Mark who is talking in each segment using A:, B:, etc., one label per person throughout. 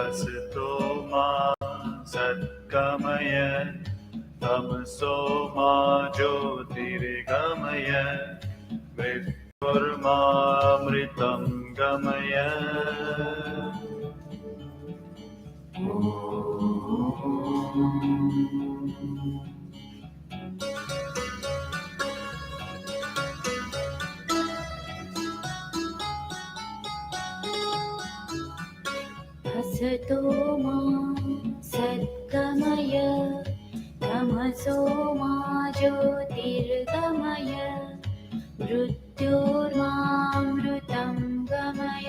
A: असतो मा सद्गमय तमसो मा ज्योतिर्गमय मृत्युर्मामृतं गमय
B: असतो मा सद्गमय तमसो मा ज्योतिर्गमय मृत्योर्मामृतं गमय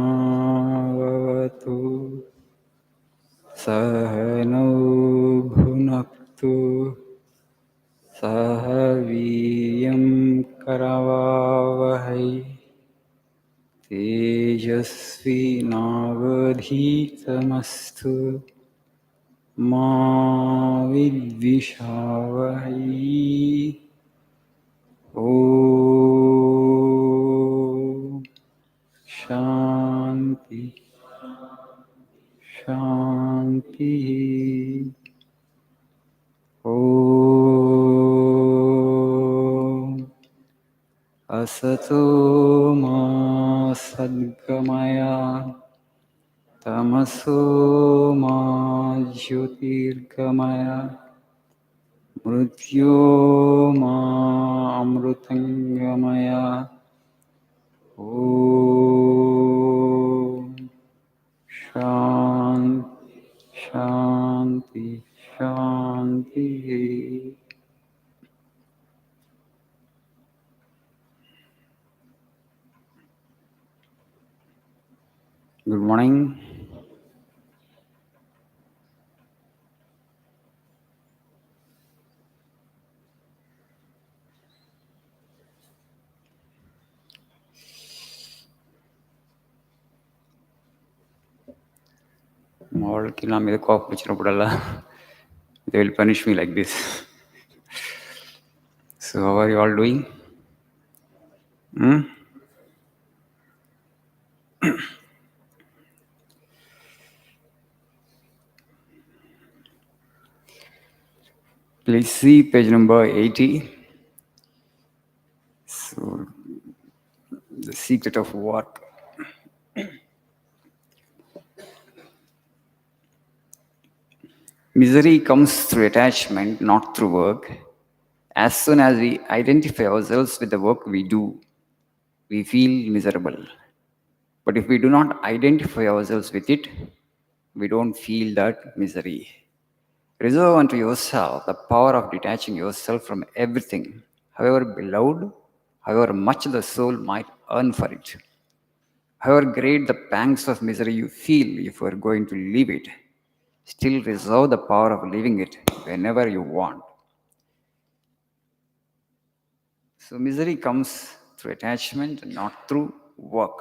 C: सहनावतु सहनौ भुनक्तु सह वीर्यं करवावहै तेजस्विनावधीतमस्तु मा विद्विषावहै ॐ शान्ति शान्तिः ॐ असतो मा सद्गमय तमसो मा ज्योतिर्गमय मृत्योर्मा अमृतंगमय ॐ शान्ति शान्ति शान्तिः Good morning. వాళ్ళకి నా మీద కోపం వచ్చినప్పుడల్లా they will punish me like this. So how are you all doing? Please see page number 80. So the secret of work. Misery comes through attachment, not through work. As soon as we identify ourselves with the work we do, we feel miserable. But if we do not identify ourselves with it, we don't feel that misery. Reserve unto yourself the power of detaching yourself from everything, however beloved, however much the soul might earn for it. However great the pangs of misery you feel if you are going to leave it, still reserve the power of leaving it whenever you want. So misery comes through attachment, not through work.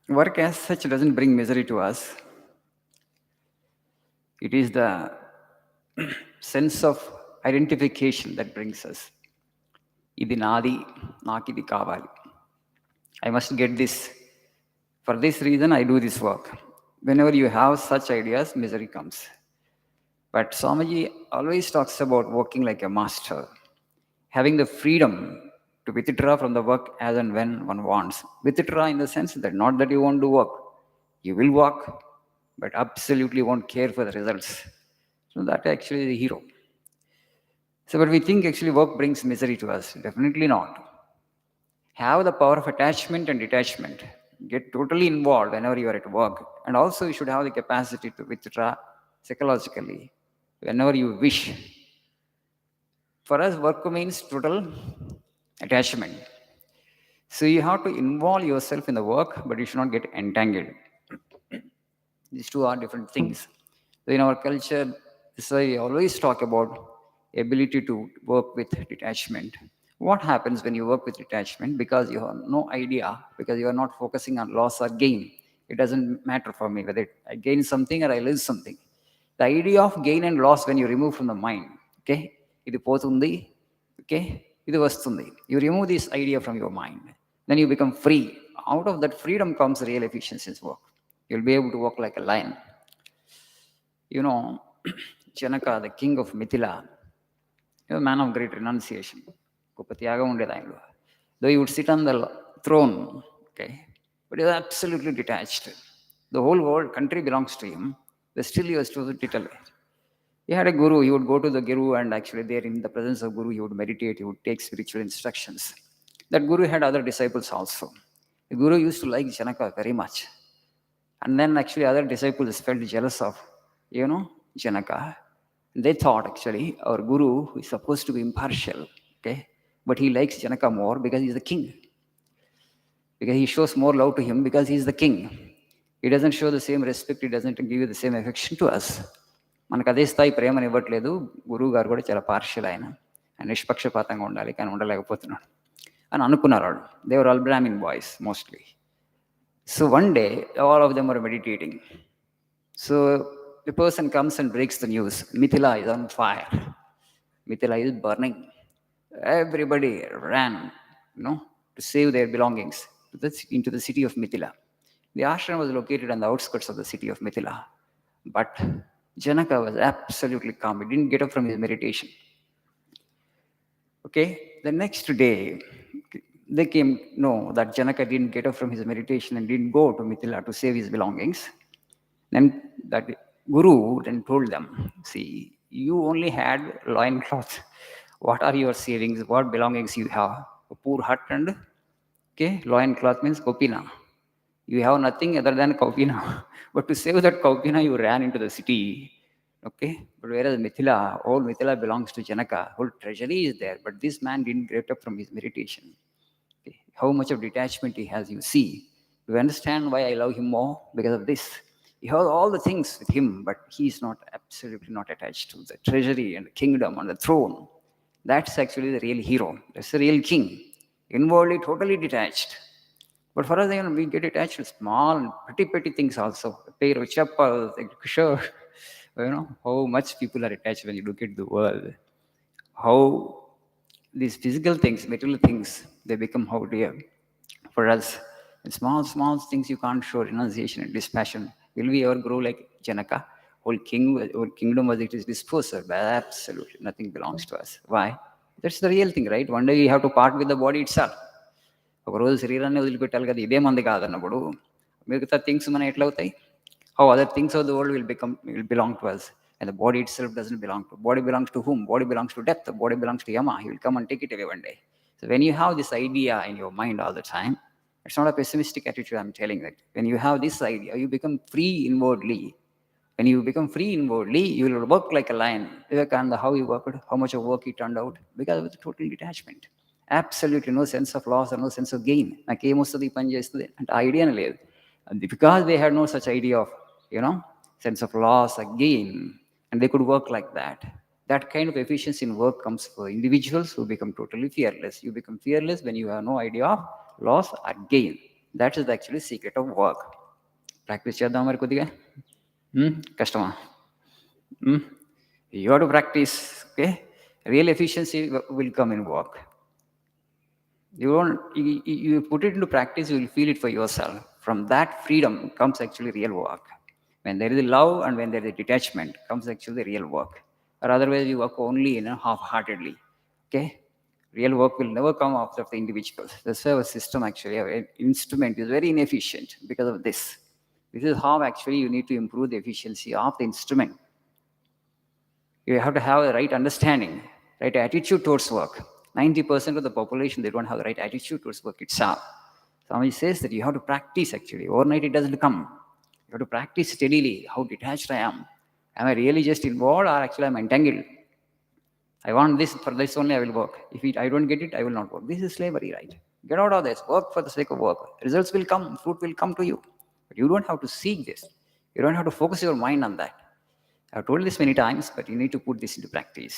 C: Work as such doesn't bring misery to us. It is the sense of identification that brings us. Idi nadi, naakidi kavali. I must get this. For this reason, I do this work. Whenever you have such ideas, misery comes. But Swamiji always talks about working like a master, having the freedom to withdraw from the work as and when one wants. Withdraw in the sense that not that you won't do work. You will work, but absolutely won't care for the results. So that actually is the hero. So, but we think actually work brings misery to us. Definitely not. Have the power of attachment and detachment. Get totally involved whenever you are at work. And also, you should have the capacity to withdraw psychologically whenever you wish. For us, work means total attachment. So, you have to involve yourself in the work, but you should not get entangled. These two are different things. So in our culture, this is why we always talk about ability to work with detachment. What happens when you work with detachment? Because you have no idea, because you are not focusing on loss or gain. It doesn't matter for me whether I gain something or I lose something. The idea of gain and loss when you remove from the mind, okay, ఇది పోతుంది, okay, ఇది వస్తుంది. You remove this idea from your mind. Then you become free. Out of that freedom comes real efficiency in work. You'll be able to walk like a lion. You know, Janaka, the king of Mithila, he was a man of great renunciation. గొప్ప త్యాగం ఉండేది ఆయనలో. Though he would sit on the throne, okay, but he was absolutely detached. The whole world, country belongs to him, but still he was totally. He had a guru. He would go to the guru, and actually, there in the presence of guru, he would meditate. He would take spiritual instructions. That guru had other disciples also. The guru used to like Janaka very much. And then actually other disciples felt jealous of, Janaka. They thought actually our guru is supposed to be impartial, okay? But he likes Janaka more because he's the king. Because he shows more love to him because he's the king. He doesn't show the same respect, he doesn't give you the same affection to us. మనకు అదే స్థాయి ప్రేమను ఇవ్వట్లేదు. గురువు గారు కూడా చాలా partial ఆయన నిష్పక్షపాతంగా ఉండాలి, కానీ ఉండలేకపోతున్నాడు అని అనుకున్నారు వాళ్ళు. They were all Brahmin boys mostly. So one day, all of them were meditating. So the person comes and breaks the news. Mithila is on fire. Mithila is burning. Everybody ran, to save their belongings into the city of Mithila. The ashram was located on the outskirts of the city of Mithila. But Janaka was absolutely calm. He didn't get up from his meditation. Okay, the next day, they came know that Janaka didn't get up from his meditation and didn't go to Mithila to save his belongings. Then that guru then told them, see, you only had loincloth. What are your savings? What belongings you have? A poor hut and, okay, loincloth means kopina. You have nothing other than kaupina. But to save that kaupina, you ran into the city. Okay, but whereas Mithila, all Mithila belongs to Janaka, whole treasury is there, but this man didn't get up from his meditation. Okay. How much of detachment he has, you see. Do you understand why I love him more? Because of this. He has all the things with him, but he is not absolutely not attached to the treasury and the kingdom and the throne. That's actually the real hero. That's the real king. Inwardly, totally detached. But for us, we get attached to small and petty things also. A pair of chappals, a shirt. How much people are attached when you look at the world. How these physical things, material things, they become how dear for us. And small things you can't show renunciation and dispassion. Will we ever grow like Janaka? Whole kingdom as it is disposed of, absolutely nothing belongs to us. Why? That's the real thing, right? One day we have to part with the body itself. ఒకరోజు శరీరాన్ని వదిలిపెట్టాలి కదా, ఇదే మంది కాదన్నప్పుడు మిగతా things మనం ఎట్లా అవుతాయి? How other things of the world will belong to us, and the body itself doesn't belong to. Body belongs to whom? Body belongs to death. The body belongs to Yama. He will come and take it away one day. So when you have this idea in your mind all the time, it's not a pessimistic attitude. I'm telling that when you have this idea, you become free inwardly. When you become free inwardly, you will work like a lion. Vivekananda, how he worked, how much of work he turned out, because of the total detachment. Absolutely no sense of loss or no sense of gain. నాకేమొస్తుంది పని చేస్తుంది అంటే idea లేదు. Because they had no such idea of, sense of loss or gain, and they could work like that. That kind of efficiency in work comes for individuals who become totally fearless. You become fearless when you have no idea of loss or gain. That is actually secret of work. Practice చేద్దాం మరి కొద్దిగా. కష్టమా? You have to practice. Okay, real efficiency will come in work. You put it into practice, you will feel it for yourself. From that freedom comes actually real work. When there is love and when there is detachment, comes actually real work. Or otherwise, we work only half-heartedly. Okay, real work will never come out of the individuals. That's why our system actually, our instrument is very inefficient because of this. This is how actually you need to improve the efficiency of the instrument. You have to have the right understanding, right attitude towards work. 90% of the population, they don't have the right attitude towards work itself. Somebody says that you have to practice actually. Overnight it doesn't come. You have to practice steadily how detached I am. Am I really just involved, or actually I'm entangled? I want this, for this only I will work. If I don't get it, I will not work. This is slavery, right? Get out of this. Work for the sake of work. Results will come, fruit will come to you. But you don't have to seek this. You don't have to focus your mind on that. I've told this many times, but you need to put this into practice.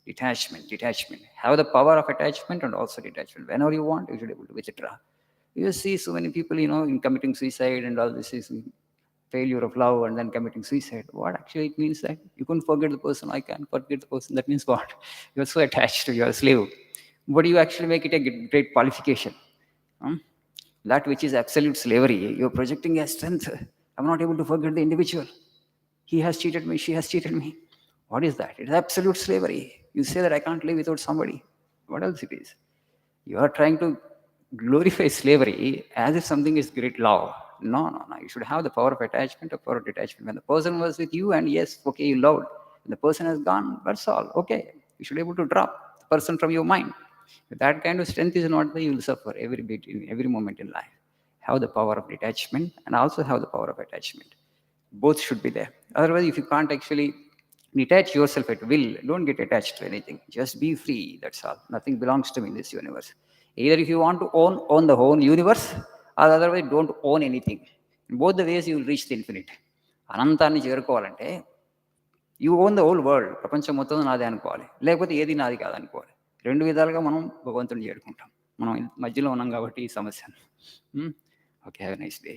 C: Detachment. Have the power of attachment and also detachment. Whenever you want, you should be able to withdraw. You see so many people, in committing suicide and all this is failure of love and then committing suicide. What actually it means that you couldn't forget the person, I can't forget the person. That means what? You're so attached to your slave. But you actually make it a great qualification. That which is absolute slavery, you're projecting a strength. I'm not able to forget the individual. He has cheated me, she has cheated me. What is that? It's absolute slavery. You say that I can't live without somebody. What else it is? You are trying to glorify slavery as if something is great love. No. You should have the power of attachment or power of detachment. When the person was with you and yes, okay, you loved. When the person has gone, that's all. Okay. You should be able to drop the person from your mind. If that kind of strength is not there, you will suffer every bit in every moment in life. Have the power of detachment and also have the power of attachment. Both should be there. Otherwise, if you can't actually detach yourself at will, don't get attached to anything. Just be free. That's all. Nothing belongs to me in this universe. Either if you want to own the whole universe, or otherwise don't own anything. In both the ways, you will reach the infinite. అనంతాన్ని చేరుకోవాలంటే you own the whole world. ప్రపంచం మొత్తం నాదే అనుకోవాలి, లేకపోతే ఏది నాది కాదనుకోవాలి. రెండు విధాలుగా మనం భగవంతుని చేరుకుంటాం. మనం మధ్యలో ఉన్నాం కాబట్టి ఈ సమస్య. Okay, have a nice day.